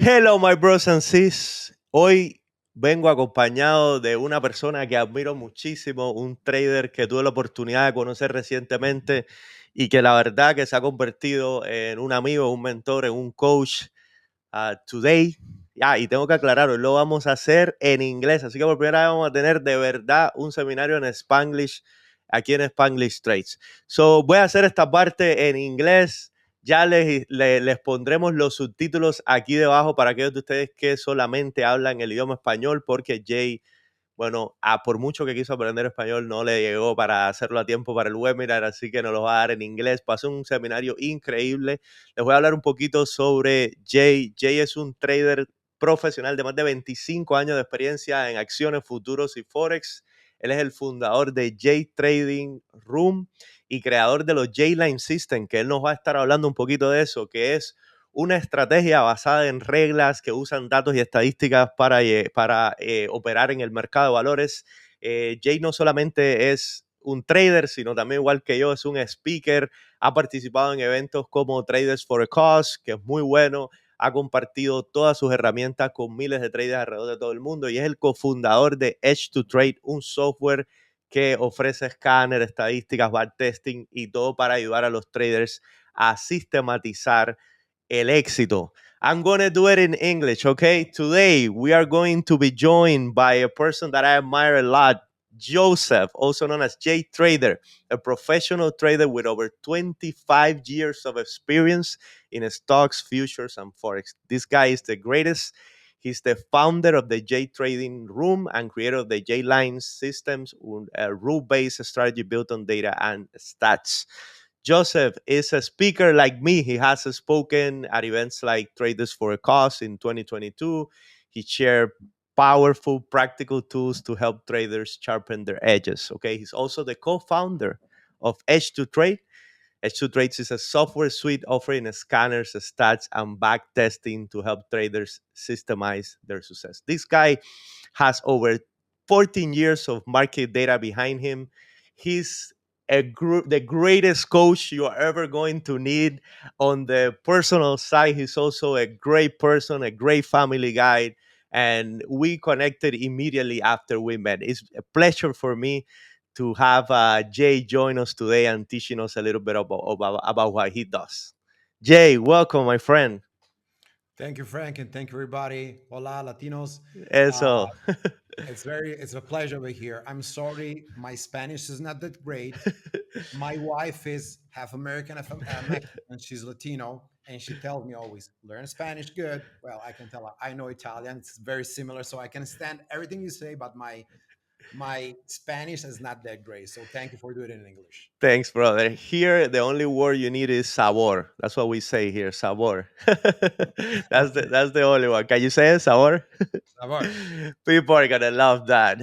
Hello, my bros and sis. Hoy vengo acompañado de una persona que admiro muchísimo, un trader que tuve la oportunidad de conocer recientemente y que la verdad que se ha convertido en un amigo, un mentor, en un coach. Today, y tengo que aclarar, hoy lo vamos a hacer en inglés, así que por primera vez vamos a tener de verdad un seminario en Spanglish aquí en Spanglish Trades. So, voy a hacer esta parte en inglés. Ya les pondremos los subtítulos aquí debajo para aquellos de ustedes que solamente hablan el idioma español, porque Jay, bueno, por mucho que quiso aprender español, no le llegó para hacerlo a tiempo para el webinar, así que nos lo va a dar en inglés. Pasó un seminario increíble. Les voy a hablar un poquito sobre Jay. Jay es un trader profesional de más de 25 años de experiencia en acciones, futuros y forex. Él es el fundador de JTrading Room y creador de los J-Line System, que él nos va a estar hablando un poquito de eso, que es una estrategia basada en reglas que usan datos y estadísticas para operar en el mercado de valores. Jay no solamente es un trader, sino también, igual que yo, es un speaker. Ha participado en eventos como Traders for a Cause, que es muy bueno. Ha compartido todas sus herramientas con miles de traders alrededor de todo el mundo y es el cofundador de Edge to Trade, un software que ofrece escáner, estadísticas, backtesting y todo para ayudar a los traders a sistematizar el éxito. I'm going to do it in English, okay? Today, we are going to be joined by a person that I admire a lot, Joseph, also known as JTrader, a professional trader with over 25 years of experience in stocks, futures, and forex. This guy is the greatest. He's the founder of the J Trading Room and creator of the J Line Systems, a rule-based strategy built on data and stats. Joseph is a speaker like me. He has spoken at events like Traders for a Cause in 2022. He shared powerful, practical tools to help traders sharpen their edges. Okay, he's also the co-founder of Edge to Trade. Edge to Trades is a software suite offering scanners, stats, and back testing to help traders systemize their success. This guy has over 14 years of market data behind him. He's the greatest coach you are ever going to need on the personal side. He's also a great person, a great family guy. And we connected immediately after we met. It's a pleasure for me to have Jay join us today and teaching us a little bit about what he does. Jay, welcome, my friend. Thank you, Frank, and thank you, everybody. Hola, Latinos. Uh, Eso. it's a pleasure to be here. I'm sorry, my Spanish is not that great. My wife is half American, half Mexican. She's Latino, and she tells me always, learn Spanish good. Well, I can tell her I know Italian. It's very similar, so I can stand everything you say, but my Spanish is not that great. So thank you for doing it in English. Thanks, brother. Here, the only word you need is sabor. That's what we say here, sabor. Okay. That's the only one. Can you say it, sabor? Sabor. People are gonna love that.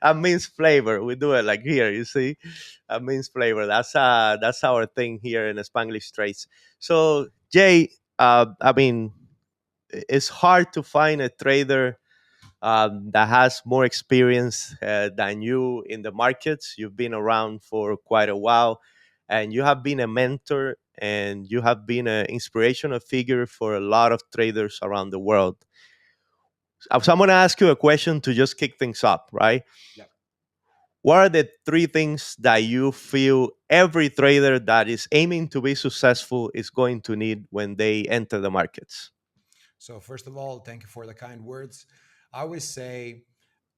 That means flavor. We do it like here. You see, that means flavor. That's our thing here in the Spanglish Trades. So, Jay, I mean, it's hard to find a trader that has more experience than you in the markets. You've been around for quite a while, and you have been a mentor and you have been an inspirational figure for a lot of traders around the world. So I'm going to ask you a question to just kick things up, right? Yeah. What are the three things that you feel every trader that is aiming to be successful is going to need when they enter the markets? So first of all, thank you for the kind words. I always say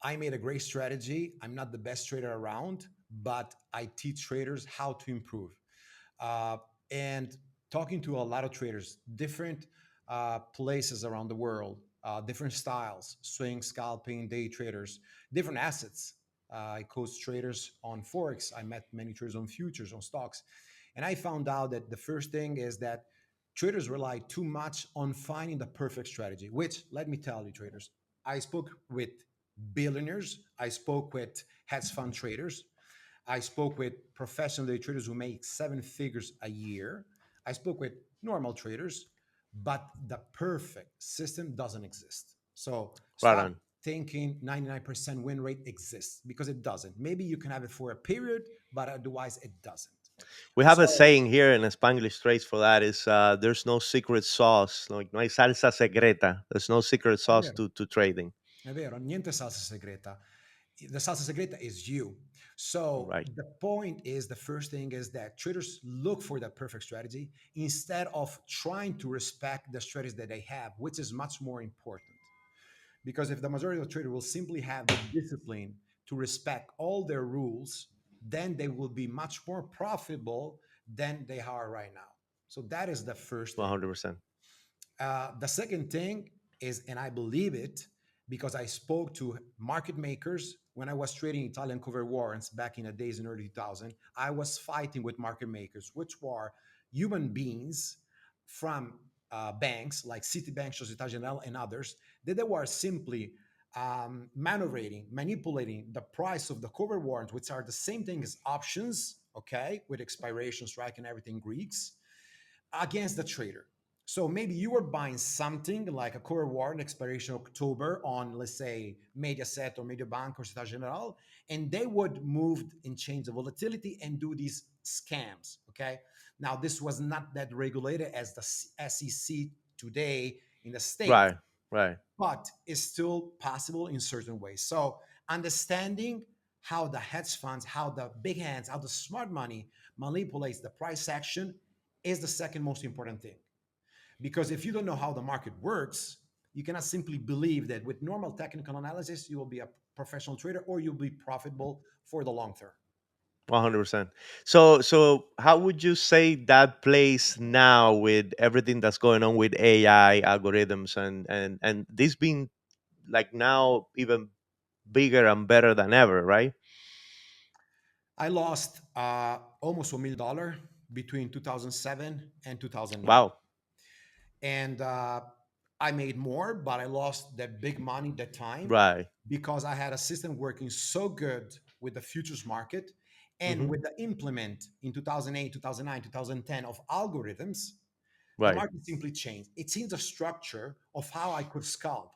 I made a great strategy. I'm not the best trader around, but I teach traders how to improve. Uh, and talking to a lot of traders, different places around the world, different styles, swing, scalping, day traders, different assets. I coach traders on Forex. I met many traders on futures, on stocks. And I found out that the first thing is that traders rely too much on finding the perfect strategy, which, let me tell you, traders, I spoke with billionaires, I spoke with hedge fund traders, I spoke with professional day traders who make seven figures a year. I spoke with normal traders, but the perfect system doesn't exist. So Right stop on. thinking 99% win rate exists because it doesn't. Maybe you can have it for a period, but otherwise it doesn't. We have a So, saying here in Spanglish Trades for that is there's no secret sauce, no hay salsa secreta. There's no secret è sauce vero, to trading. è vero, niente salsa segreta. The salsa secreta is you. So Right. the point is, the first thing is that traders look for the perfect strategy instead of trying to respect the strategies that they have, which is much more important. Because if the majority of the trader will simply have the discipline to respect all their rules, then they will be much more profitable than they are right now. So that is the first thing. 100%. The second thing is, and I believe it because I spoke to market makers when I was trading Italian cover warrants back in the days in early 2000. I was fighting with market makers, which were human beings from banks like Citibank, Societe Generale, and others, that they were simply maneuvering, manipulating the price of the cover warrants, which are the same thing as options, okay, with expiration strike and everything Greeks, against the trader. So maybe you were buying something like a core warrant expiration October on, let's say, Mediaset or Mediobank or Societe Generale, and they would move and change the volatility and do these scams. Okay. Now, this was not that regulated as the SEC today in the States, Right. Right. but it's still possible in certain ways. So understanding how the hedge funds, how the big hands, how the smart money manipulates the price action is the second most important thing. Because if you don't know how the market works, you cannot simply believe that with normal technical analysis, you will be a professional trader or you'll be profitable for the long term. 100%. So how would you say that plays now with everything that's going on with AI algorithms and this being like now even bigger and better than ever, right? I lost almost $1 million between 2007 and 2009. Wow. And I made more, but I lost that big money that time Right. because I had a system working so good with the futures market and Hmm. with the implement in 2008, 2009, 2010 of algorithms. The Right. market simply changed. It changed the structure of how I could scalp.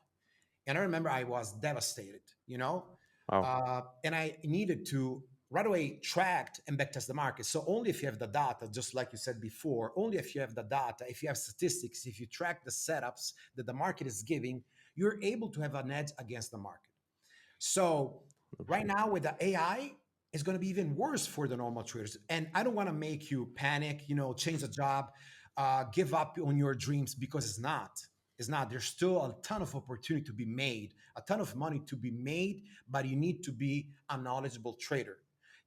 And I remember I was devastated, you know, Wow. and I needed to right away track and backtest the market. So only if you have the data, just like you said before, only if you have the data, if you have statistics, if you track the setups that the market is giving, you're able to have an edge against the market. So right 100%. now with the AI, it's going to be even worse for the normal traders. And I don't want to make you panic, change the job, give up on your dreams because it's not. It's not. There's still a ton of opportunity to be made, a ton of money to be made, but you need to be a knowledgeable trader.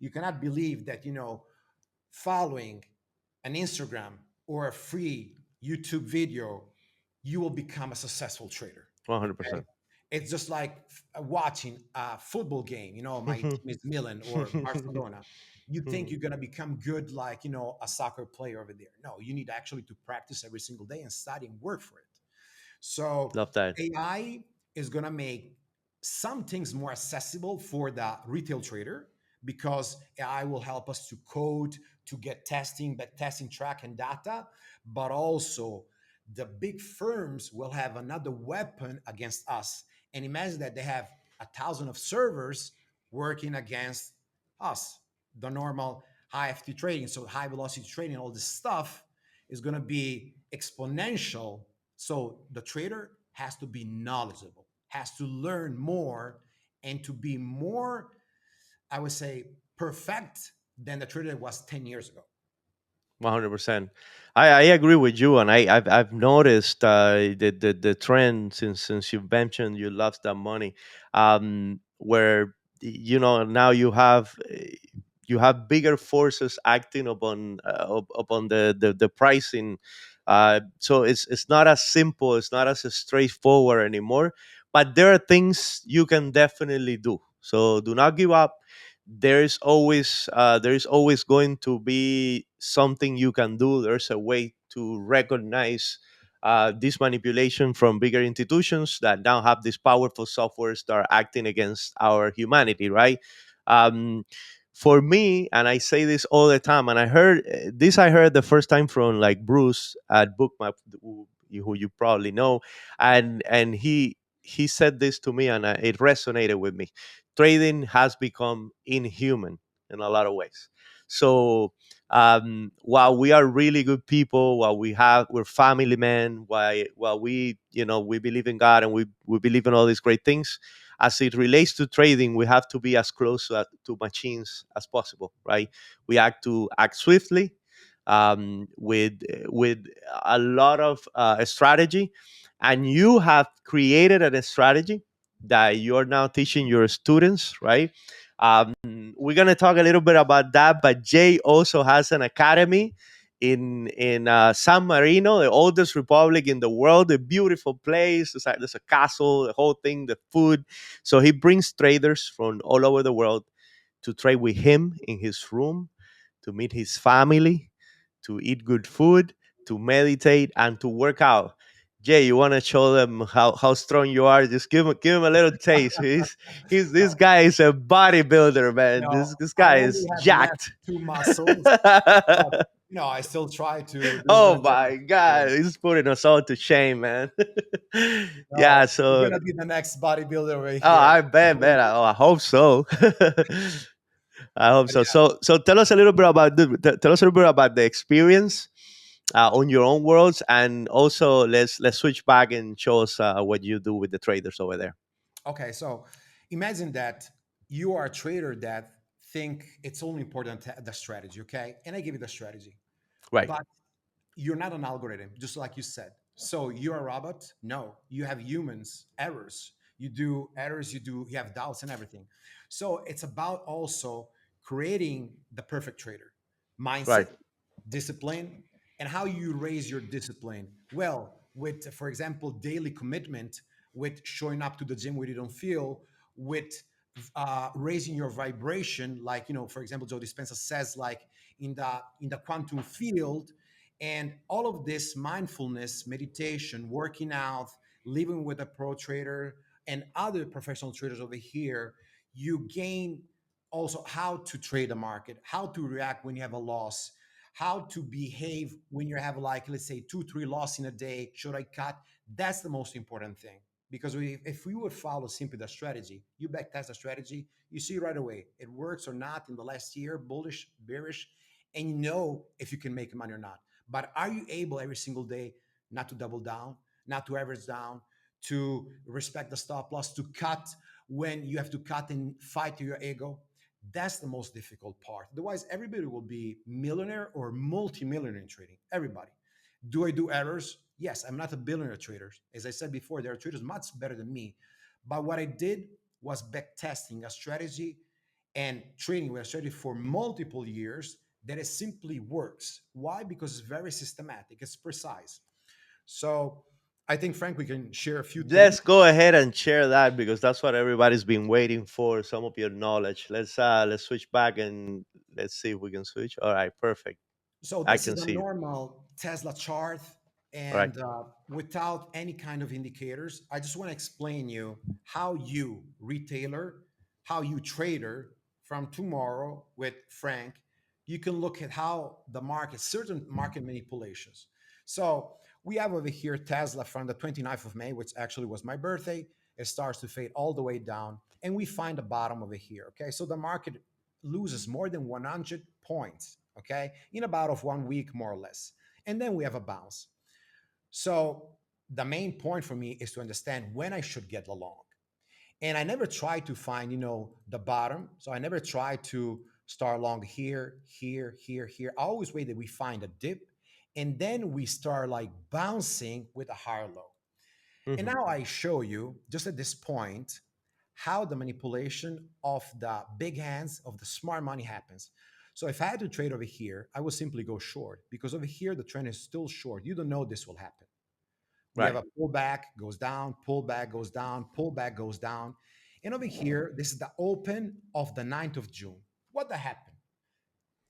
You cannot believe that, following an Instagram or a free YouTube video, you will become a successful trader. Okay. 100%. It's just like watching a football game. My team is Milan or Barcelona. You think you're gonna become good, like a soccer player over there. No, you need actually to practice every single day and study and work for it. So Love that. AI is gonna make some things more accessible for the retail trader because AI will help us to code, to get testing, back testing track and data, but also the big firms will have another weapon against us. And imagine that they have 1,000 of servers working against us, the normal high FT trading. So high velocity trading, all this stuff is going to be exponential. So the trader has to be knowledgeable, has to learn more, and to be more, I would say, perfect than the trader was 10 years ago. 100%. I agree with you, and I've noticed the trend since you mentioned you lost that money, where now you have bigger forces acting upon upon the pricing. So it's not as simple, it's not as straightforward anymore. But there are things you can definitely do. So do not give up. There is always going to be something you can do. There's a way to recognize this manipulation from bigger institutions that now have these powerful softwares that are acting against our humanity, right? um, for me, and I say this all the time, and I heard the first time from like Bruce at bookmap, who you probably know, and he said this to me, and it resonated with me. Trading has become inhuman. in a lot of ways. So while we are really good people, while we're family men, while we, we believe in God and we believe in all these great things, as it relates to trading, we have to be as close to machines as possible, right? We act swiftly, with a lot of strategy, and you have created a strategy that you're now teaching your students, right? We're gonna talk a little bit about that, but Jay also has an academy in San Marino, the oldest republic in the world, a beautiful place. There's a castle, the whole thing, the food. So he brings traders from all over the world to trade with him in his room, to meet his family, to eat good food, to meditate, and to work out. Jay, you want to show them how strong you are? Just give him a little taste. He's this No, guy is a bodybuilder, man. This no, this I guy only is have left jacked. two muscles, but I still try to do Oh whatever I my can. God, he's putting us all to shame, man. No, Yeah, you're so gonna be the next bodybuilder over oh, here. I bet, man. I hope so. I hope But so. yeah, So tell us a little bit about tell us a little bit about the experience on your own worlds, and also let's switch back and show us what you do with the traders over there. okay, so imagine that you are a trader that think it's only important the strategy, okay? And I give you the strategy, Right, but you're not an algorithm, just like you said. So you're a robot? No, you have humans, errors. You do errors, you have doubts and everything. So it's about also creating the perfect trader mindset, right, discipline, and how you raise your discipline. Well, with, for example, daily commitment, with showing up to the gym when you don't feel, with raising your vibration, like for example, Joe Dispenza says, like in the quantum field, and all of this mindfulness, meditation, working out, living with a pro trader and other professional traders over here, you gain also how to trade the market, how to react when you have a loss, how to behave when you have, like, let's say 2 3 loss in a day. Should I cut? That's the most important thing, because if we would follow simply the strategy, you backtest the strategy, you see right away it works or not in the last year, bullish, bearish, and you know if you can make money or not. But are you able every single day not to double down, not to average down, to respect the stop loss, to cut when you have to cut and fight to your ego? That's the most difficult part. Otherwise, everybody will be millionaire or multi-millionaire in trading. Everybody. Do I do errors? Yes, I'm not a billionaire trader. As I said before, there are traders much better than me. But what I did was back testing a strategy and trading with a strategy for multiple years that it simply works. Why? Because it's very systematic, it's precise. So I think, Frank, we can share a few things. let's go ahead and share that, because that's what everybody's been waiting for, some of your knowledge. Let's switch back and let's see if we can switch. All right, perfect. So I this is can a see it. normal Tesla chart, All right. and without any kind of indicators. I just want to explain you how you retailer, how you trader from tomorrow with Frank. You can look at how the market, certain market manipulations. So we have over here Tesla from the 29th of May, which actually was my birthday. It starts to fade all the way down, and we find the bottom over here. Okay, so the market loses more than 100 points, okay, in about of 1 week, more or less. And then we have a bounce. So the main point for me is to understand when I should get long. And I never try to find, the bottom. So I never try to start long here, here, here, here. I always wait that we find a dip, and then we start like bouncing with a higher low. And Hmm. now I show you, just at this point, how the manipulation of the big hands of the smart money happens. So if I had to trade over here, I would simply go short, because over here the trend is still short. You don't know this will happen. We have Right. a pullback, goes down, pullback, goes down, pullback, goes down. And over here, this is the open of the 9th of June. What the happened?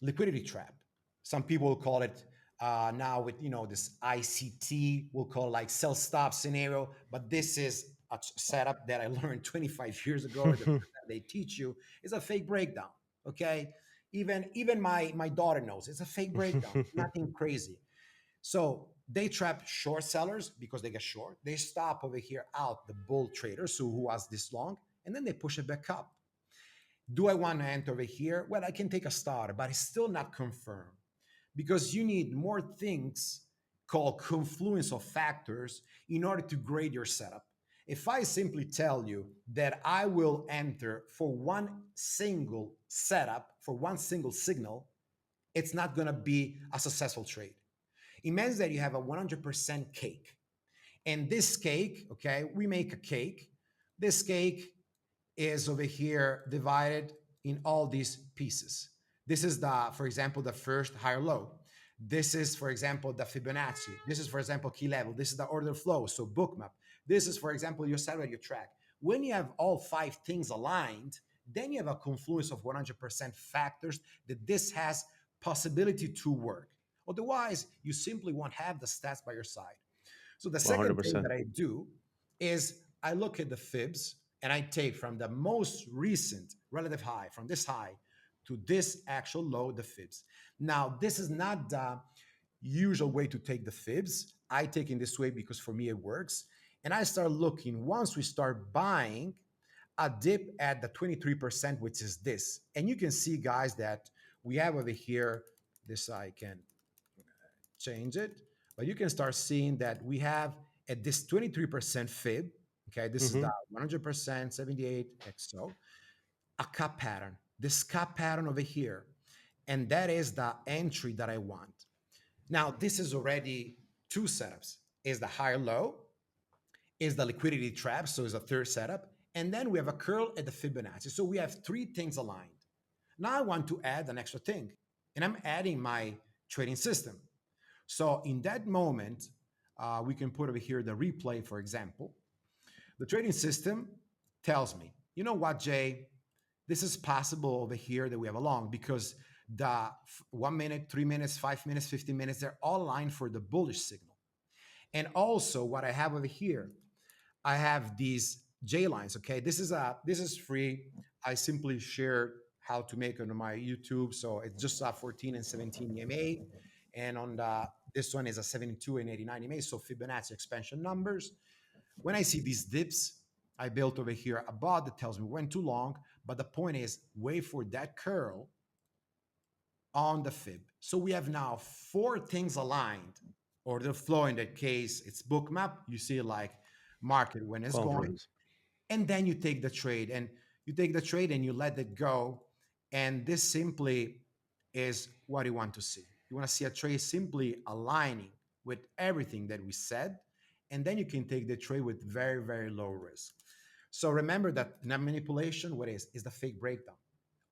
Liquidity trap. Some people will call it now with this ICT, we'll call it like sell stop scenario. But this is a setup that I learned 25 years ago. The first time they teach you is a fake breakdown. Okay, even my daughter knows it's a fake breakdown. Nothing crazy. So they trap short sellers because they get short. They stop over here out the bull traders who was this long, and then they push it back up. Do I want to enter over here? Well, I can take a starter, but it's still not confirmed because you need more things called confluence of factors in order to grade your setup. If I simply tell you that I will enter for one single setup, for one single signal, it's not going to be a successful trade. Imagine that you have a 100% cake. And this cake, okay, we make a cake. This cake is over here divided in all these pieces. This is the, for example, the first higher low. This is, for example, the Fibonacci. This is, for example, key level. This is the order flow, so bookmap. This is, for example, your salary, track. When you have all five things aligned, then you have a confluence of 100% factors that this has possibility to work. Otherwise, you simply won't have the stats by your side. So the second thing 100%. that I do is I look at the fibs and I take from the most recent relative high, from this high to this actual low, the fibs. Now, this is not the usual way to take the fibs. I take in this way because for me it works. And I start looking once we start buying a dip at the 23%, which is this. And you can see, guys, that we have over here, this I can change it, but you can start seeing that we have at this 23% fib, okay, this is Mm-hmm. the 100%, 78 XO, a cup pattern, this cup pattern over here. And that is the entry that I want. Now, this is already two setups. Is the higher low, is the liquidity trap, so it's a third setup. And then we have a curl at the Fibonacci. So we have three things aligned. Now I want to add an extra thing, and I'm adding my trading system. So in that moment, we can put over here the replay, for example. The trading system tells me, you know what, Jay, this is possible over here that we have along because the 1 minute, 3 minutes, 5 minutes, 15 minutes, they're all aligned for the bullish signal. And also what I have over here, I have these J lines. Okay, this is free. I simply shared how to make it on my YouTube. So it's just a 14 and 17 EMA, and on the this one is a 72 and 89 EMA. So Fibonacci expansion numbers. When I see these dips, I built over here a bot that tells me when too long. But the point is, wait for that curl on the fib. So we have now four things aligned, or the flow in that case, it's book map. You see like market when it's going, Confluence. and then you take the trade and you let it go. And this simply is what you want to see. You want to see a trade simply aligning with everything that we said, and then you can take the trade with very, very low risk. So remember that in a manipulation, what is the fake breakdown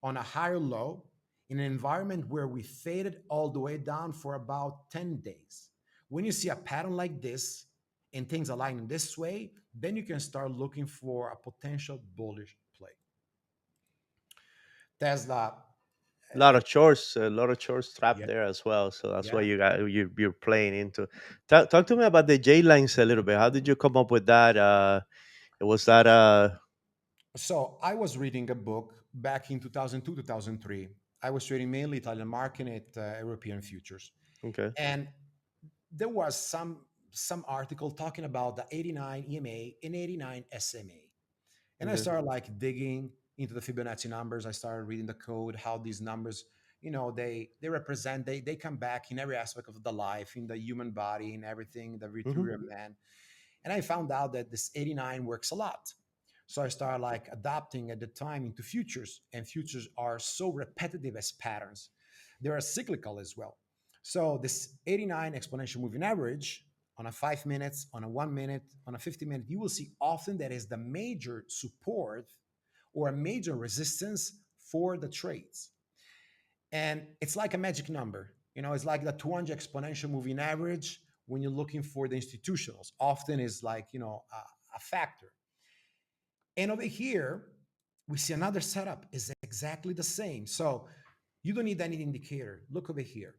on a higher low in an environment where we faded all the way down for about 10 days. When you see a pattern like this and things align in this way, then you can start looking for a potential bullish play. Tesla, A lot of chores trapped yeah, there as well. So that's why yeah. you're playing into. Talk to me about the J lines a little bit. How did you come up with that? Was that So I was reading a book back in 2002, 2003. I was trading mainly Italian market at European futures. okay? And there was some article talking about the 89 EMA and 89 SMA. And I Okay. started like digging into the Fibonacci numbers. I started reading the code, how these numbers, they represent, they come back in every aspect of the life, in the human body, in everything, the Mm-hmm. virtual man. And I found out that this 89 works a lot. So I started like adapting at the time into futures, and futures are so repetitive as patterns. They are cyclical as well. So this 89 exponential moving average on a 5 minutes, on a 1 minute, on a 50 minute, you will see often that is the major support or a major resistance for the trades. And it's like a magic number. It's like the 200 exponential moving average when you're looking for the institutionals. Often is like, a factor. And over here, we see another setup is exactly the same. So you don't need any indicator. Look over here.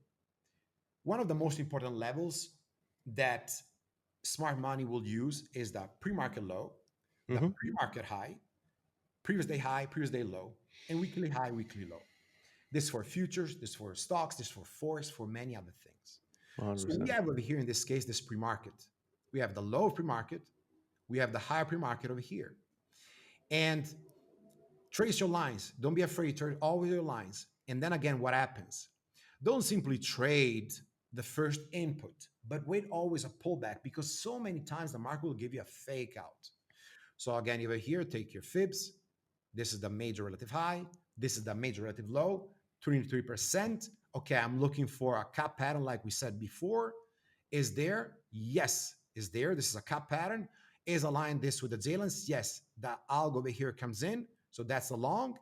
One of the most important levels that smart money will use is the pre-market low, the Mm-hmm. pre-market high, previous day low, and weekly high, weekly low. This for futures, this for stocks, this for forex, for many other things. So we 100%. have over here in this case this pre-market. We have the low of pre-market, we have the high pre-market over here. And Trace your lines. Don't be afraid. Trace all your lines. And then again, what happens? Don't simply trade the first input, but wait always a pullback because so many times the market will give you a fake out. So again, over here, take your fibs. This is the major relative high. This is the major relative low, 23%. Okay, I'm looking for a cap pattern like we said before. Is there? Yes, is there. This is a cap pattern. Is aligned this with the J lines? Yes, the algo over here comes in. So that's a long.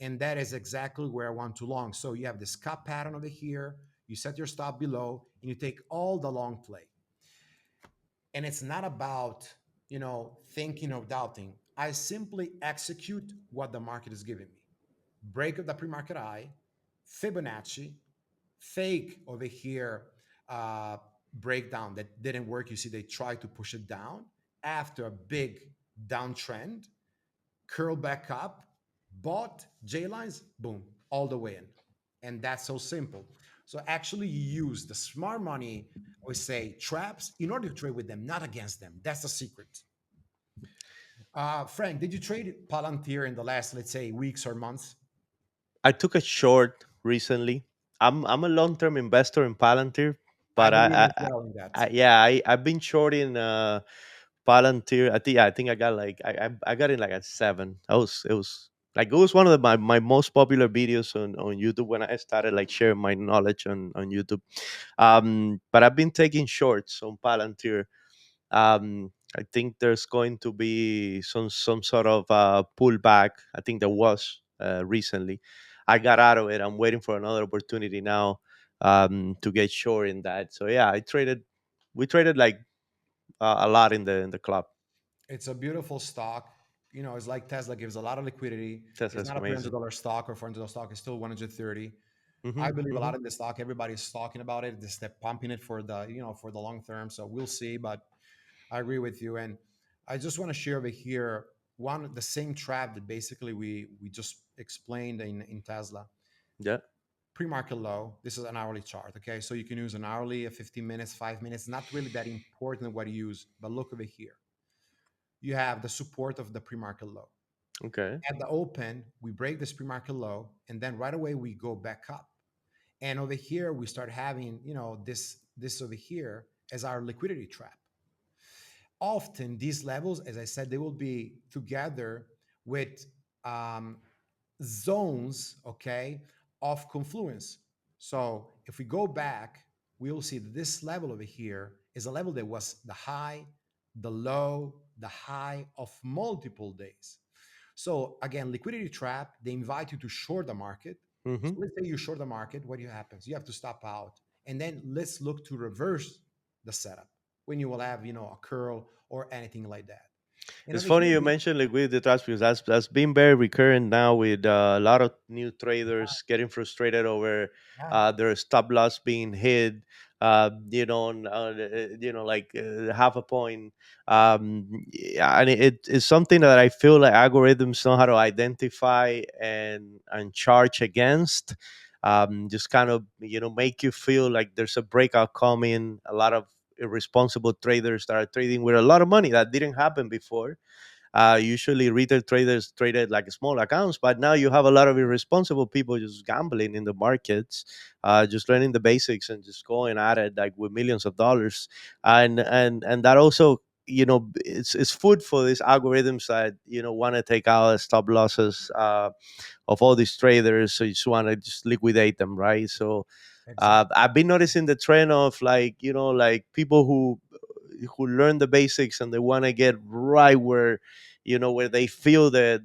And that is exactly where I want to long. So you have this cap pattern over here. You set your stop below and you take all the long play. And it's not about, thinking or doubting. I simply execute what the market is giving me. Break of the pre-market high, Fibonacci, fake over here, breakdown that didn't work. You see, they tried to push it down after a big downtrend, curl back up, bought J lines, boom, all the way in. And that's so simple. So actually, you use the smart money, we say traps, in order to trade with them, not against them. That's the secret. Frank, did you trade Palantir in the last, let's say, weeks or months? I took a short recently. I'm a long term investor in Palantir, I but believe as well in that. yeah, I've been shorting Palantir. I think I got like I got it like at 7. It was one of my most popular videos on YouTube when I started like sharing my knowledge on YouTube. But I've been taking shorts on Palantir. I think there's going to be some sort of pullback. I think there was recently. I got out of it. I'm waiting for another opportunity now to get short in that. So yeah, I traded. We traded like a lot in the club. It's a beautiful stock. It's like Tesla gives a lot of liquidity. It's That's not a amazing. $300 stock or $400 stock. It's still 130. I Hmm. believe a Hmm. lot in this stock. Everybody's talking about it. They're pumping it for the long term. So we'll see. But I agree with you. And I just want to share over here the same trap that basically we just explained in Tesla. Yeah. Pre-market low. This is an hourly chart. Okay. So you can use an hourly, a 15 minutes, 5 minutes. Not really that important what you use, but look over here. You have the support of the pre-market low. Okay. At the open, we break this pre-market low, and then right away we go back up. And over here, we start having, this over here as our liquidity trap. Often these levels, as I said, they will be together with um, zones, okay, of confluence. So if we go back, we will see that this level over here is a level that was the high, the low, the high of multiple days. So again, liquidity trap, they invite you to short the market. So Hmm. let's say you short the market, what happens? You have to stop out. And then let's look to reverse the setup when you will have, a curl or anything like that. And It's over funny here, you mentioned liquidity traps because that's been very recurrent now with a lot of new traders getting frustrated over yeah, their stop loss being hit. Like half a point. Yeah, and it's something that I feel like algorithms know how to identify and charge against. Just kind of make you feel like there's a breakout coming. A lot of irresponsible traders that are trading with a lot of money that didn't happen before. Usually, retail traders traded like small accounts, but now you have a lot of irresponsible people just gambling in the markets, just learning the basics and just going at it like with millions of dollars, and that also it's food for these algorithms that want to take out stop losses of all these traders, so you just want to just liquidate them, right? So exactly. I've been noticing the trend of like like people who learn the basics and they want to get right where where they feel that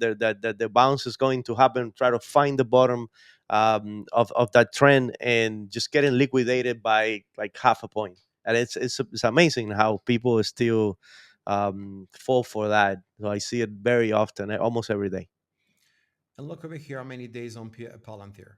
the bounce is going to happen, try to find the bottom of that trend and just getting liquidated by like half a point. And it's amazing how people still fall for that. So I see it very often, almost every day. And look over here how many days on Palantir.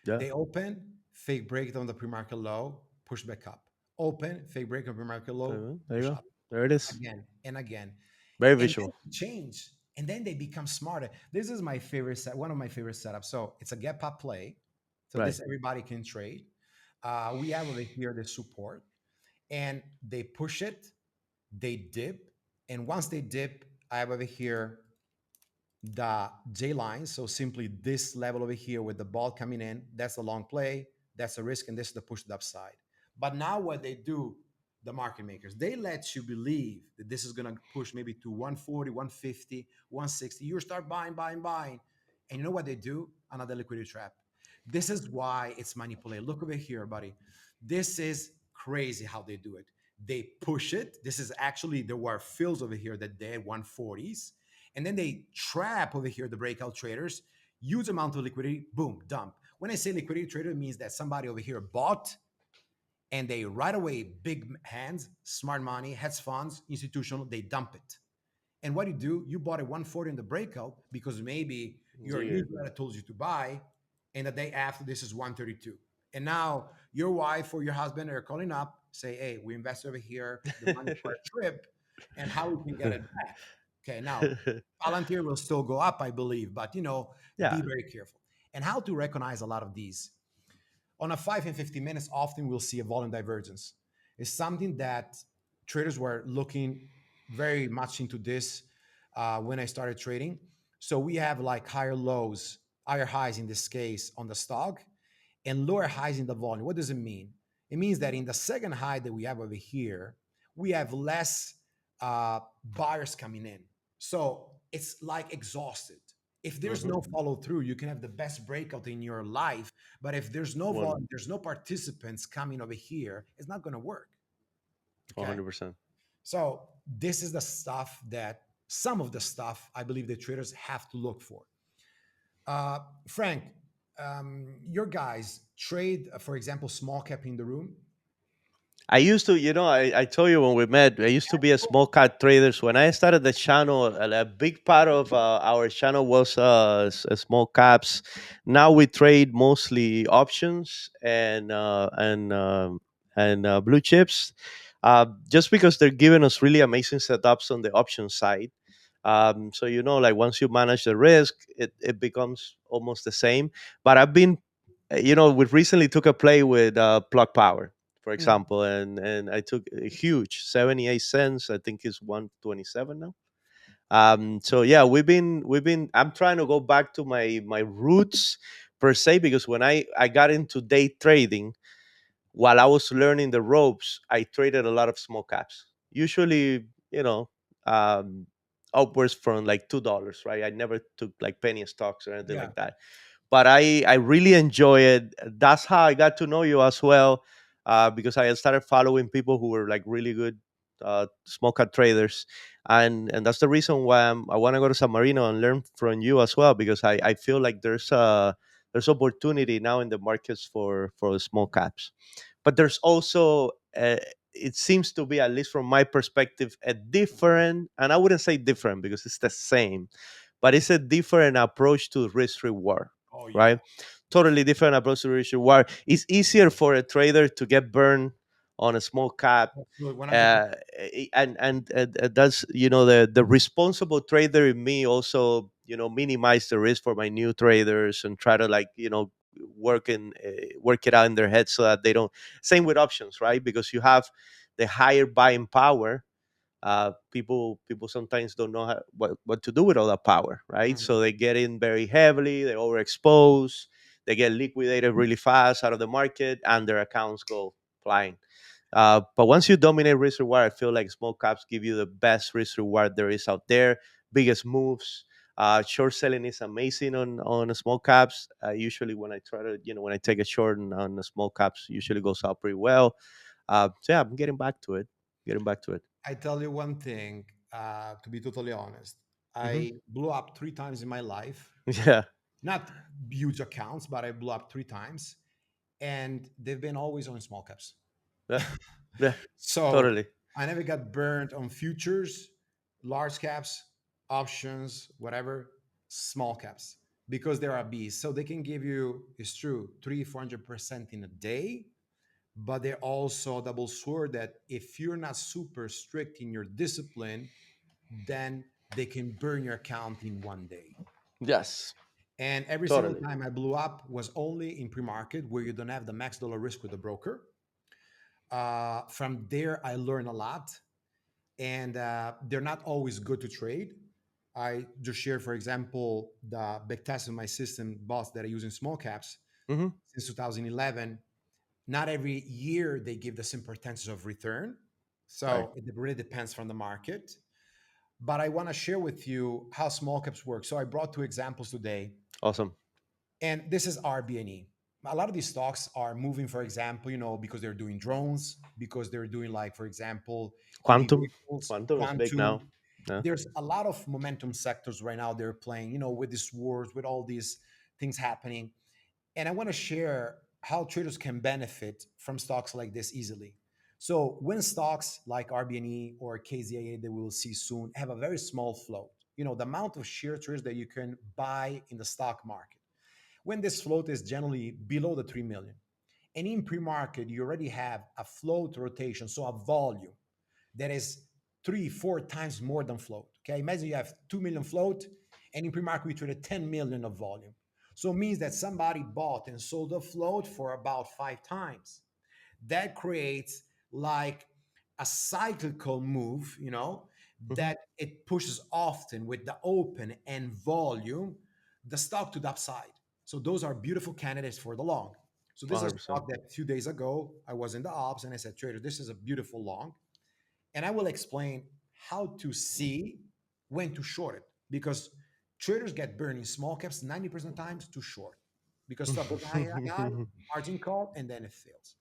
Yeah. They open, fake break down the pre-market low, push back up. Open, fake break on pre-market low, There you push go. up There it is. again and again. Very And then visual. they change. And then they become smarter. This is my favorite one of my favorite setups. So it's a gap up play. So Right. this everybody can trade. We have over here the support, and they push it, they dip, and once they dip, I have over here the J line. So simply this level over here with the ball coming in, that's a long play, that's a risk, and this is the push to the upside. But now what they do, the market makers, they let you believe that this is going to push maybe to 140, 150, 160. You start buying, buying, buying. And you know what they do? Another liquidity trap. This is why it's manipulated. Look over here, buddy. This is crazy how they do it. They push it. This is actually, there were fills over here that they had 140s. And then they trap over here the breakout traders, huge amount of liquidity, boom, dump. When I say liquidity trader, it means that somebody over here bought and they right away, big hands, smart money, hedge funds, institutional, they dump it. And what you do, you bought a 140 in the breakout because maybe your Yeah. newsletter told you to buy, and the day after this is 132. And now your wife or your husband are calling up, say, hey, we invest over here, the money for a trip, and how we can get it back. Okay, now Palantir will still go up, I believe, but be Yeah. very careful. And how to recognize a lot of these. On a 5 and 50 minutes, often we'll see a volume divergence. It's something that traders were looking very much into this when I started trading. So we have like higher lows, higher highs in this case on the stock, and lower highs in the volume. What does it mean? It means that in the second high that we have over here, we have less buyers coming in. So it's like exhausted. If there's Hmm. no follow through, you can have the best breakout in your life. But if there's no One, volume, there's no participants coming over here, it's not going to work. Okay. 100%. So this is the stuff that some of the stuff I believe the traders have to look for. Frank, your guys trade, for example, small cap in the room. I used to, I told you when we met, I used to be a small cap trader. So when I started the channel, a big part of our channel was small caps. Now we trade mostly options and blue chips, just because they're giving us really amazing setups on the option side. So like once you manage the risk, it becomes almost the same. But I've been, we recently took a play with Plug Power, for Mm. example, and I took a huge 78 cents. I think it's 127 now. So yeah, we've been. I'm trying to go back to my roots per se, because when I got into day trading, while I was learning the ropes, I traded a lot of small caps. Usually, um, upwards from like $2, right? I never took like penny stocks or anything Yeah. like that, but I really enjoy it. That's how I got to know you as well, because I started following people who were like really good small cap traders, and that's the reason why I want to go to San Marino and learn from you as well, because I feel like there's opportunity now in the markets for small caps, but there's also it seems to be, at least from my perspective, a different, and I wouldn't say different because it's the same, but it's a different approach to risk reward, Oh yeah. right? Totally different approach to risk reward. It's easier for a trader to get burned on a small cap, Absolutely. 100%. uh, and that's, the responsible trader in me also, minimize the risk for my new traders and try to, like, work it out in their head so that they don't. Same with options, right? Because you have the higher buying power. People sometimes don't know what to do with all that power, right? Mhm. So they get in very heavily, they overexpose, they get liquidated really fast out of the market, and their accounts go flying. But once you dominate risk reward, I feel like small caps give you the best risk reward there is out there, biggest moves. Short selling is amazing on small caps. Usually, when I try to, when I take a short on the small caps, usually goes out pretty well. So yeah, I'm getting back to it. Getting back to it. I tell you one thing, to be totally honest, Hmm. I blew up 3 times in my life. Yeah, Not huge accounts, but I blew up 3 times, and they've been always on small caps. yeah, yeah, So totally. I never got burned on futures, large caps, options, whatever, small caps, because there are bees. So they can give you, it's true, 300-400% in a day, but they're also a double sword that if you're not super strict in your discipline, then they can burn your account in one day. Yes, And every single totally. time I blew up was only in pre-market where you don't have the max dollar risk with the broker. From there, I learned a lot, and they're not always good to trade. I just share, for example, the backtest of my system bots that I use in small caps Mhm. since 2011. Not every year they give the same percentage of return. Right. So it really depends from the market. But I want to share with you how small caps work. So I brought two examples today, Awesome. and this is RBNE. A lot of these stocks are moving, for example, because they're doing drones, because they're doing, like, for example, EV Quantum. vehicles, Quantum is big now. quantum. Yeah. There's a lot of momentum sectors right now they're playing, with these wars, with all these things happening. And I want to share how traders can benefit from stocks like this easily. So when stocks like RBNE or KZIA that we will see soon have a very small float, the amount of share shares that you can buy in the stock market, when this float is generally below the 3 million. And in pre-market, you already have a float rotation, so a volume that is 3, 4 times more than float. Okay, imagine you have 2 million float, and in pre-market we traded 10 million of volume. So it means that somebody bought and sold a float for about 5 times. That creates like a cyclical move, Mhm. that it pushes often with the open and volume the stock to the upside. So those are beautiful candidates for the long. So this is a 100%. stock that 2 days ago I was in the ops and I said, trader, this is a beautiful long. And I will explain how to see when to short it, because traders get burned in small caps 90% of the times to short, because stock goes high, high, high, margin call, and then it fails.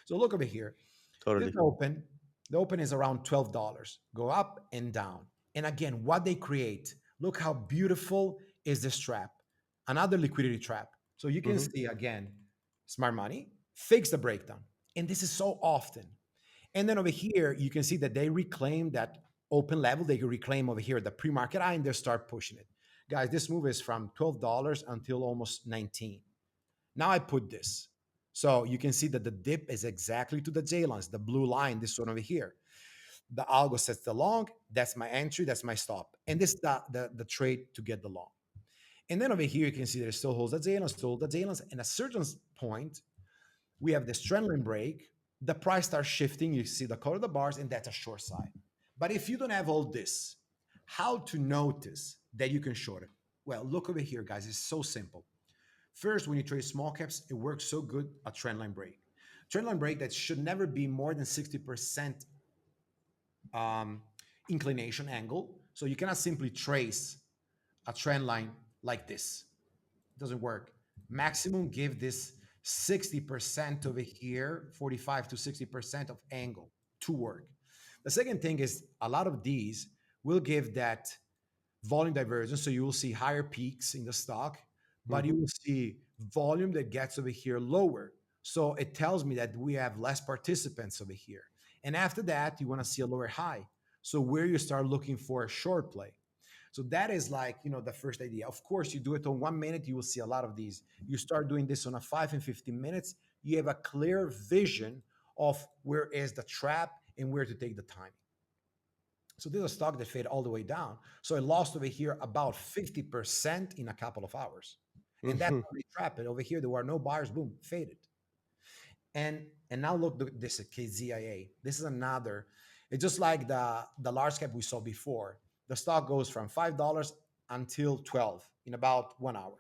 So look over here. This Totally. open, the open is around $12. Go up and down. And again, what they create, look how beautiful is this trap. Another liquidity trap. So you can Mhm. see again, smart money, fix the breakdown. And this is so often. And then over here, you can see that they reclaim that open level. They reclaim over here the pre-market high, and they start pushing it. Guys, this move is from $12 until almost 19. Now I put this. So you can see that the dip is exactly to the J lines, the blue line, this one over here. The algo sets the long. That's my entry. That's my stop. And this is the trade to get the long. And then over here, you can see that it still holds the J lines, still holds the J lines. And at a certain point, we have this trend line break. The price starts shifting. You see the color of the bars, and that's a short side. But if you don't have all this, how to notice that you can short it? Well, look over here, guys. It's so simple. First, when you trade small caps, it works so good a trend line break. Trend line break that should never be more than 60% um, inclination angle. So you cannot simply trace a trend line like this. It doesn't work. Maximum give this 60% over here, 45 to 60% of angle to work. The second thing is a lot of these will give that volume divergence. So you will see higher peaks in the stock, but you Mhm. will see volume that gets over here lower. So it tells me that we have less participants over here. And after that, you want to see a lower high. So where you start looking for a short play. So that is like, the first idea. Of course, you do it on 1 minute, you will see a lot of these. You start doing this on a 5 and 15 minutes, you have a clear vision of where is the trap and where to take the time. So this is a stock that faded all the way down. So it lost over here about 50% in a couple of hours. And that's Mhm. how they trap it. Over here, there were no buyers, boom, faded. And now look, this is KZIA. This is another. It's just like the large cap we saw before. The stock goes from $5 until 12 in about 1 hour.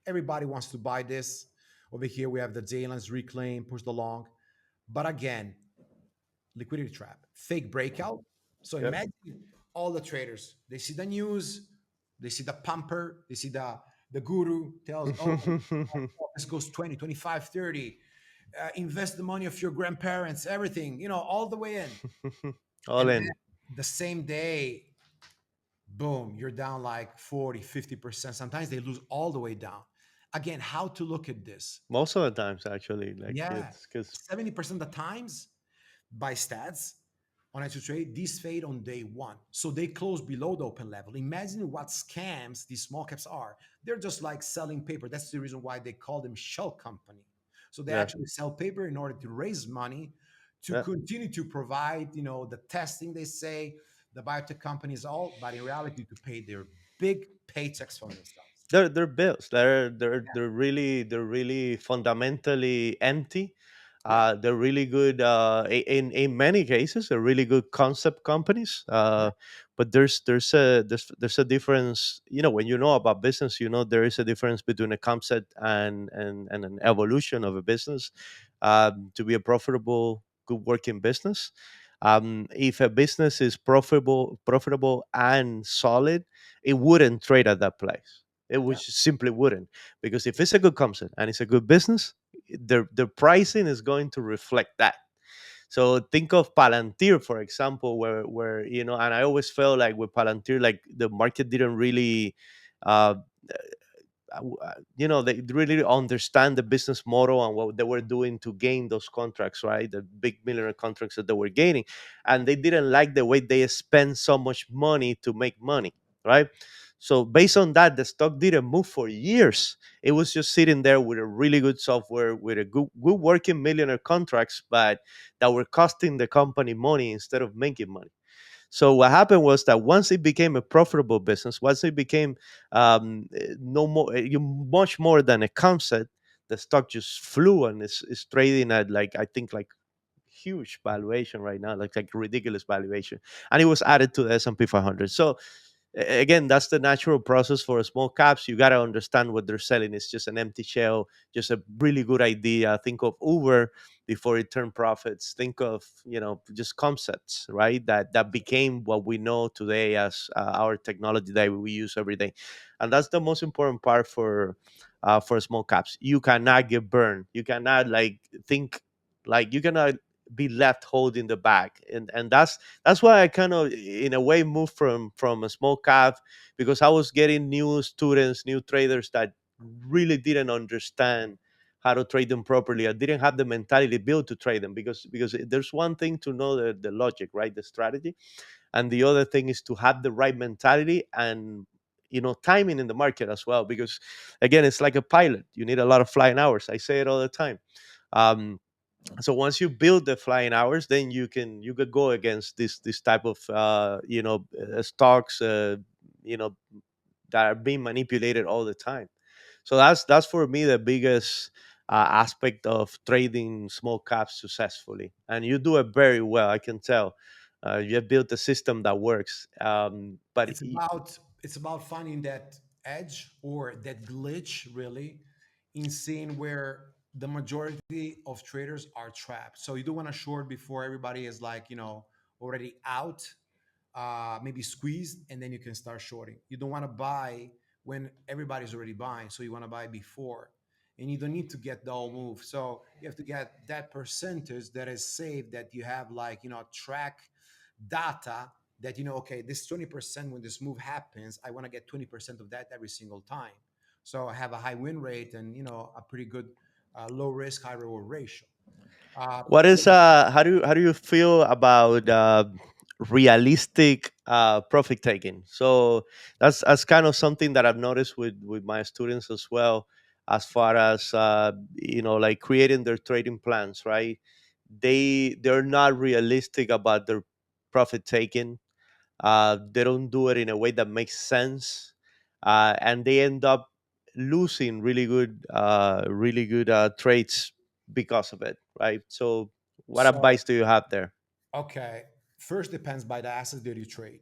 Everybody wants to buy this. Over here, we have the Jalen's reclaim, push the long. But again, liquidity trap, fake breakout. So Yep. imagine all the traders, they see the news, they see the pumper, they see the guru tells, oh, this goes 20, 25, 30. Invest the money of your grandparents, everything, all the way in. All And in. then the same day, boom, you're down like 40, 50%. Sometimes they lose all the way down. Again, how to look at this? Most of the times, actually, like Yeah, it's because 70% of the times by stats on to trade, these fade on day one. So they close below the open level. Imagine what scams these small caps are. They're just like selling paper. That's the reason why they call them shell company. So they yeah, actually sell paper in order to raise money to yeah. continue to provide, the testing they say, the biotech companies all, but in reality to pay their big paychecks for themselves. They're bills. They're Yeah. they're really fundamentally empty. Yeah. They're really good in many cases. They're really good concept companies. But there's a difference. When you know about business, there is a difference between a concept and an evolution of a business to be a profitable, good working business. If a business is profitable and solid, it wouldn't trade at that place. It would Yeah. simply wouldn't, because if it's a good concept and it's a good business, the pricing is going to reflect that. So think of Palantir, for example, where and I always felt like with Palantir, like the market didn't really uh, they really understand the business model and what they were doing to gain those contracts, right? The big millionaire contracts that they were gaining, and they didn't like the way they spend so much money to make money, right? So based on that, the stock didn't move for years. It was just sitting there with a really good software, with a good working millionaire contracts, but that were costing the company money instead of making money. So what happened was that once it became a profitable business, once it became no more, much more than a concept, the stock just flew and is trading at, like, I think, like huge valuation right now, like ridiculous valuation, and it was added to the S&P 500. So again, that's the natural process for small caps. You got to understand what they're selling. It's just an empty shell, just a really good idea. Think of Uber before it turned profits. Think of just concepts, right? That became what we know today as our technology that we use every day, and that's the most important part for small caps. You cannot get burned. You cannot you cannot be left holding the bag, and that's why I kind of, in a way, moved from a small cap, because I was getting new students, new traders that really didn't understand how to trade them properly. I didn't have the mentality built to trade them, because there's one thing to know the logic, right, the strategy, and the other thing is to have the right mentality and timing in the market as well. Because again, it's like a pilot. You need a lot of flying hours. I say it all the time. Um, so once you build the flying hours, then you could go against this type of stocks you know that are being manipulated all the time. So that's for me the biggest aspect of trading small caps successfully, and you do it very well. I can tell. You have built a system that works. But It's about finding that edge or that glitch, really, in seeing where the majority of traders are trapped. So you do want to short before everybody is, like, already out, maybe squeezed, and then you can start shorting. You don't want to buy when everybody's already buying, so you want to buy before, and you don't need to get the whole move. So you have to get that percentage that is safe, that you have, like, track data, that okay, this 20%, when this move happens, I want to get 20% of that every single time. So I have a high win rate and a pretty good low risk, high reward ratio. uh, what is how do you feel about realistic profit taking? So that's kind of something that I've noticed with my students as well, as far as like creating their trading plans, right? They're not realistic about their profit taking. They don't do it in a way that makes sense, and they end up losing really good trades because of it, right? So, what so advice do you have there? Okay. First, depends by the asset that you trade.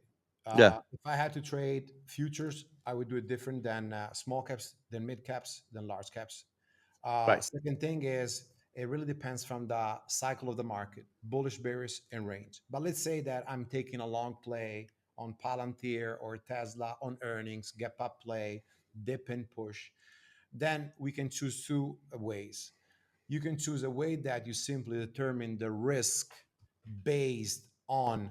Yeah, If I had to trade futures, I would do it different than small caps, than mid caps, than large caps. right. Second thing is, it really depends from the cycle of the market, bullish, bearish, and range. But let's say that I'm taking a long play on Palantir or Tesla on earnings, gap up play, dip and push. Then we can choose two ways. You can choose a way that you simply determine the risk based on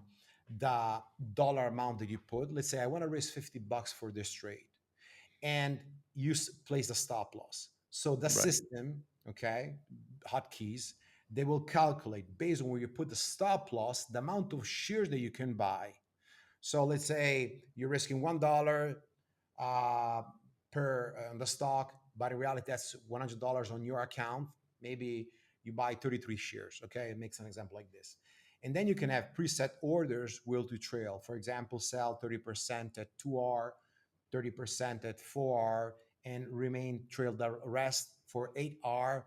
the dollar amount that you put. Let's say I want to risk $50 for this trade, and you place a stop loss. So the Right. system, okay, hotkeys, they will calculate based on where you put the stop loss, the amount of shares that you can buy. So let's say you're risking $1 uh, per on the stock, but in reality, that's $100 on your account. Maybe you buy 33 shares. Okay, it makes an example like this. And then you can have preset orders, will to trail. For example, sell 30% at 2R, 30% at 4R, and remain trail the rest for 8R.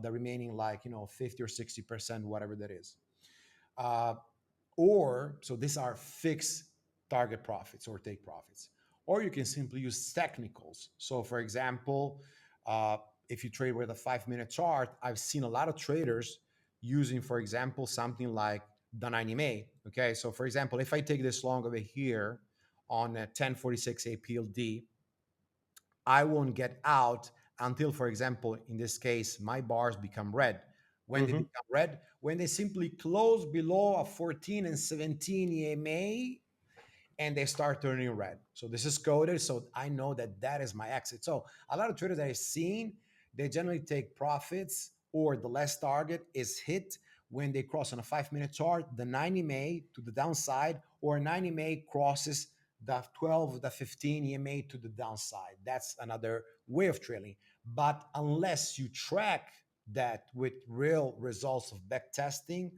the remaining, like, 50 or 60%, whatever that is. Uh, or so these are fixed target profits or take profits. Or you can simply use technicals. So, for example, uh, if you trade with a 5 minute chart, I've seen a lot of traders using, for example, something like the 90 MA. Okay, so for example, if I take this long over here on a 1046 APLD, I won't get out until, for example, in this case, my bars become red. When they Mm-hmm. become red, when they simply close below a 14 and 17 EMA, and they start turning red. So this is coded. So I know that that is my exit. So a lot of traders that I've seen, they generally take profits, or the last target is hit when they cross on a 5 minute chart, the 90 MA to the downside, or 90 MA crosses the 12, the 15 EMA to the downside. That's another way of trailing. But unless you track that with real results of back testing,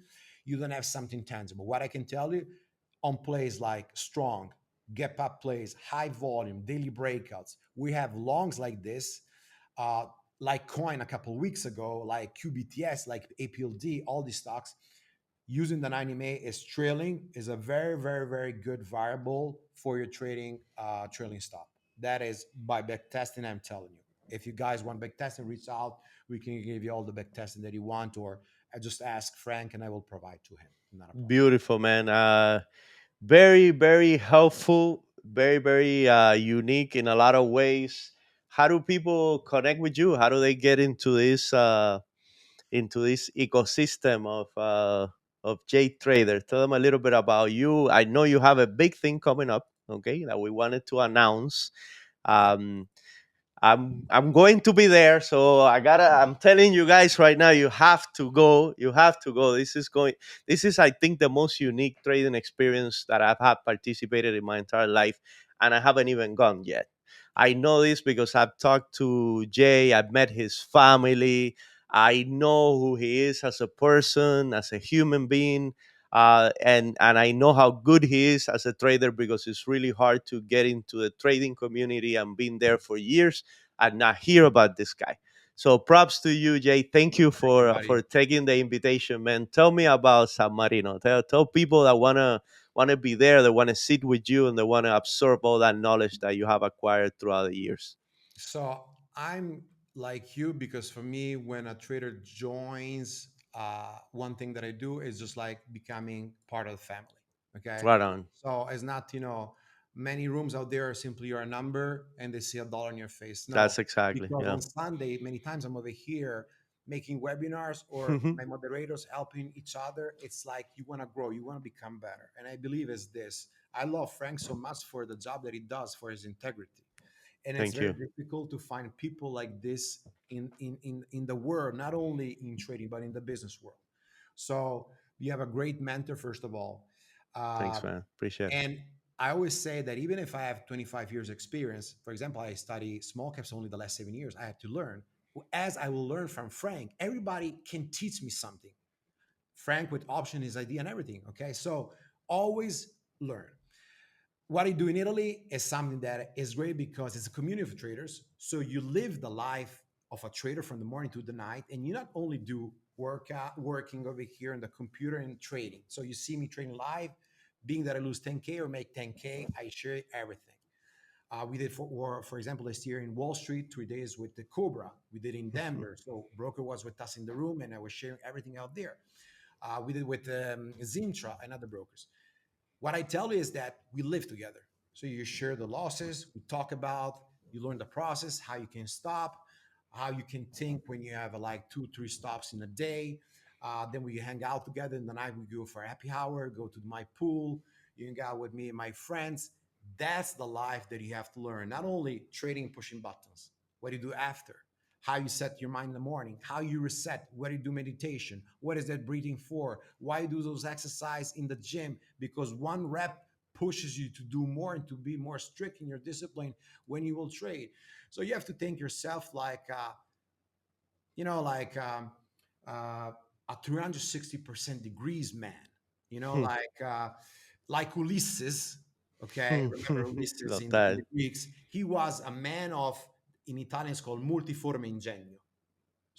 you don't have something tangible. What I can tell you, on plays like strong, gap up plays, high volume, daily breakouts, we have longs like this, uh, like Coin a couple of weeks ago, like QBTS, like APLD, all these stocks. Using the 90 MA is trailing is a very, very, very good variable for your trailing stop. That is by back testing, I'm telling you. If you guys want back testing, reach out. We can give you all the back testing that you want, or I just ask Frank and I will provide to him. Not a problem. Beautiful, man. Very, very helpful. Very, very unique in a lot of ways. How do people connect with you? How do they get into this ecosystem of JTrader? Tell them a little bit about you. I know you have a big thing coming up, okay, that we wanted to announce. Yeah. Um, I'm going to be there, so I'm telling you guys right now, you have to go. You have to go. This is, I think, the most unique trading experience that I've had participated in my entire life, and I haven't even gone yet. I know this because I've talked to Jay, I've met his family, I know who he is as a person, as a human being. And I know how good he is as a trader, because it's really hard to get into the trading community and been there for years and not hear about this guy. So props to you, Jay. Thank you Thank you, for buddy. taking the invitation, man. Tell me about San Marino. Tell people that wanna be there, that wanna sit with you, and they wanna absorb all that knowledge that you have acquired throughout the years. So I'm like you, because for me, when a trader joins, one thing that I do is just like becoming part of the family. Okay. Right on. So it's not, many rooms out there are simply you're a number and they see a dollar in your face. No, That's exactly, because yeah. on Sunday, many times I'm over here making webinars, or my moderators helping each other. It's like you want to grow, you want to become better. And I believe is this. I love Frank so much for the job that he does, for his integrity, and it's Thank very you. difficult to find people like this in the world, not only in trading but in the business world. So you have a great mentor, first of all. Thanks, uh, man. Appreciate it. and I always say that even if I have 25 years experience, for example, I study small caps only the last 7 years, I had to learn. As I will learn from Frank, everybody can teach me something. Frank with option, his idea and everything. Okay, so always learn. What I do in Italy is something that is great because it's a community of traders. So you live the life of a trader from the morning to the night, and you not only do working over here on the computer and trading. So you see me trading live. Being that I lose 10K or make 10K, I share everything. We did for example, last year in Wall Street, 3 days with the Cobra. We did in Denver. So broker was with us in the room, and I was sharing everything out there. We did with Zintra and other brokers. What I tell you is that we live together. So you share the losses, we talk about, you learn the process, how you can stop, how you can think when you have like 2, 3 stops in a day. Then we hang out together. In the night, we go for a happy hour, go to my pool, you hang out with me and my friends. That's the life that you have to learn. Not only trading, pushing buttons, what do you do after? How you set your mind in the morning, how you reset, what do you do meditation, what is that breathing for, why you do those exercise in the gym, because one rep pushes you to do more and to be more strict in your discipline when you will trade. So you have to think yourself like you know like um, a 360% degrees man, like Ulysses. Okay, remember Ulysses Love in that. the Greeks, he was a man of, in Italian it's called multiforme ingegno.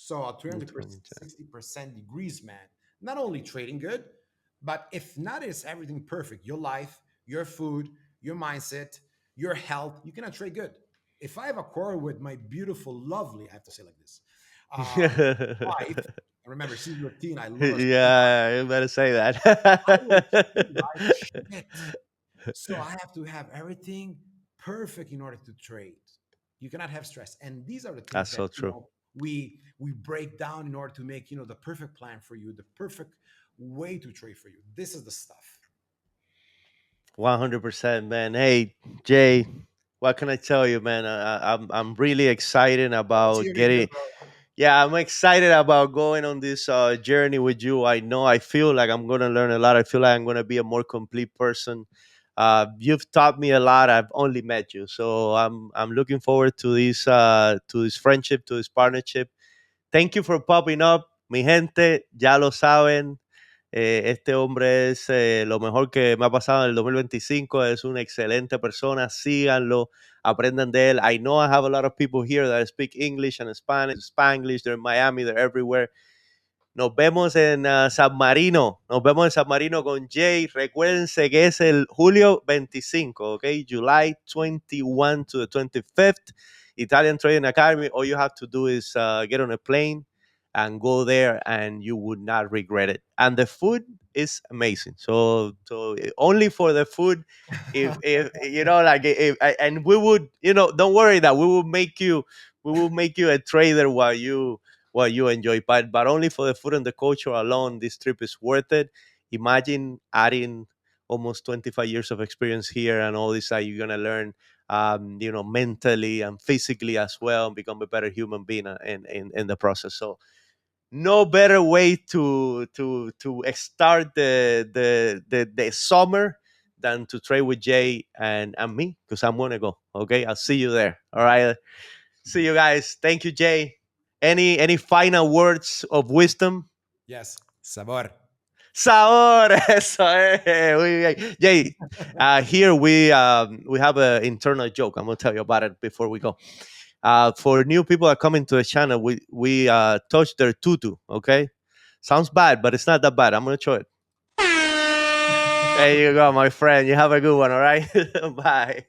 So a 360% degrees, man. Not only trading good, but if not, is everything perfect. Your life, your food, your mindset, your health, you cannot trade good. If I have a quarrel with my beautiful, lovely, I have to say like this, wife, remember she's Latina, I love her so much. Yeah, you better say I will treat that. like shit. So I have to have everything perfect in order to trade. You cannot have stress. And these are the things That's that so true. we break down in order to make the perfect plan for you, the perfect way to trade for you. This is the stuff. 100%, man. Hey, Jay, what can I tell you, man? I'm really excited See about you next year, getting. bro. Yeah, I'm excited about going on this journey with you. I feel like I'm gonna learn a lot. I feel like I'm gonna be a more complete person. You've taught me a lot. I've only met you, so I'm looking forward to this friendship, to this partnership. Thank you for popping up, mi gente. Ya lo saben. Este hombre es lo mejor que me ha pasado en el 2025. Es una excelente persona. Síganlo, aprendan de él. I know I have a lot of people here that speak English and Spanish, Spanglish. They're in Miami, they're everywhere. Nos vemos en San Marino. Nos vemos en San Marino con Jay. Recuérdense que es el julio 25, ¿ok? July 21 to the 25th. Italian Trading Academy. All you have to do is get on a plane and go there, and you would not regret it. And the food is amazing. So only for the food, if you know, like, and we would, don't worry that we will make you a trader while you enjoy, but only for the food and the culture alone, this trip is worth it. Imagine adding almost 25 years of experience here and all this that you're gonna learn, mentally and physically as well, and become a better human being in the process. So no better way to start the summer than to trade with Jay and me, because I'm gonna go. Okay, I'll see you there. All right. See you guys. Thank you, Jay. Any final words of wisdom? Yes, sabor. Sabor, eso muy bien. Jay, here we have an internal joke. I'm gonna tell you about it before we go. For new people that come into the channel, we touch their tutu. Okay, sounds bad, but it's not that bad. I'm gonna show it. There you go, my friend. You have a good one. All right, bye.